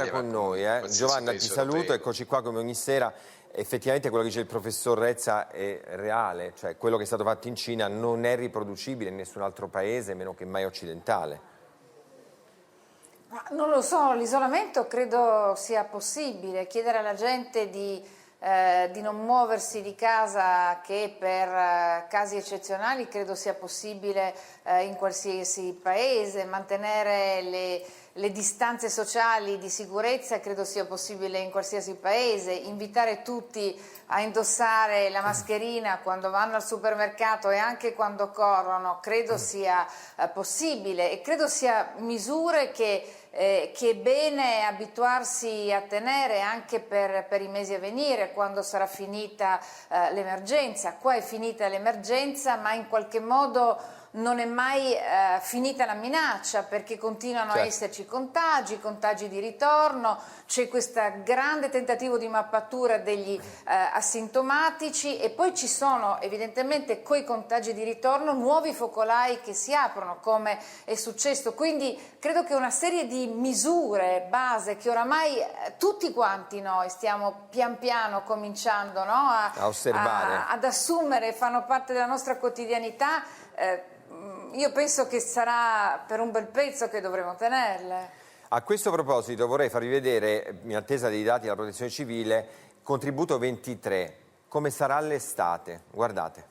collegata con noi. Giovanna, ti saluto, europeo. eccoci qua come ogni sera. Effettivamente quello che dice il professor Rezza è reale, cioè quello che è stato fatto in Cina non è riproducibile in nessun altro paese, meno che mai occidentale. Ma non lo so, l'isolamento credo sia possibile, chiedere alla gente di non muoversi di casa che per casi eccezionali credo sia possibile in qualsiasi paese, mantenere le distanze sociali di sicurezza credo sia possibile in qualsiasi paese, invitare tutti a indossare la mascherina quando vanno al supermercato e anche quando corrono credo sia possibile e credo sia misure che è bene abituarsi a tenere anche per i mesi a venire, quando sarà finita l'emergenza. Qua è finita l'emergenza, ma in qualche modo non è mai finita la minaccia, perché continuano a esserci contagi di ritorno, c'è questo grande tentativo di mappatura degli asintomatici e poi ci sono evidentemente coi contagi di ritorno nuovi focolai che si aprono, come è successo. Quindi credo che una serie di misure base che oramai tutti quanti noi stiamo pian piano cominciando, no, a osservare, ad assumere, fanno parte della nostra quotidianità. Io penso che sarà per un bel pezzo che dovremo tenerle. A questo proposito vorrei farvi vedere, in attesa dei dati della Protezione Civile, contributo 23, come sarà l'estate. Guardate.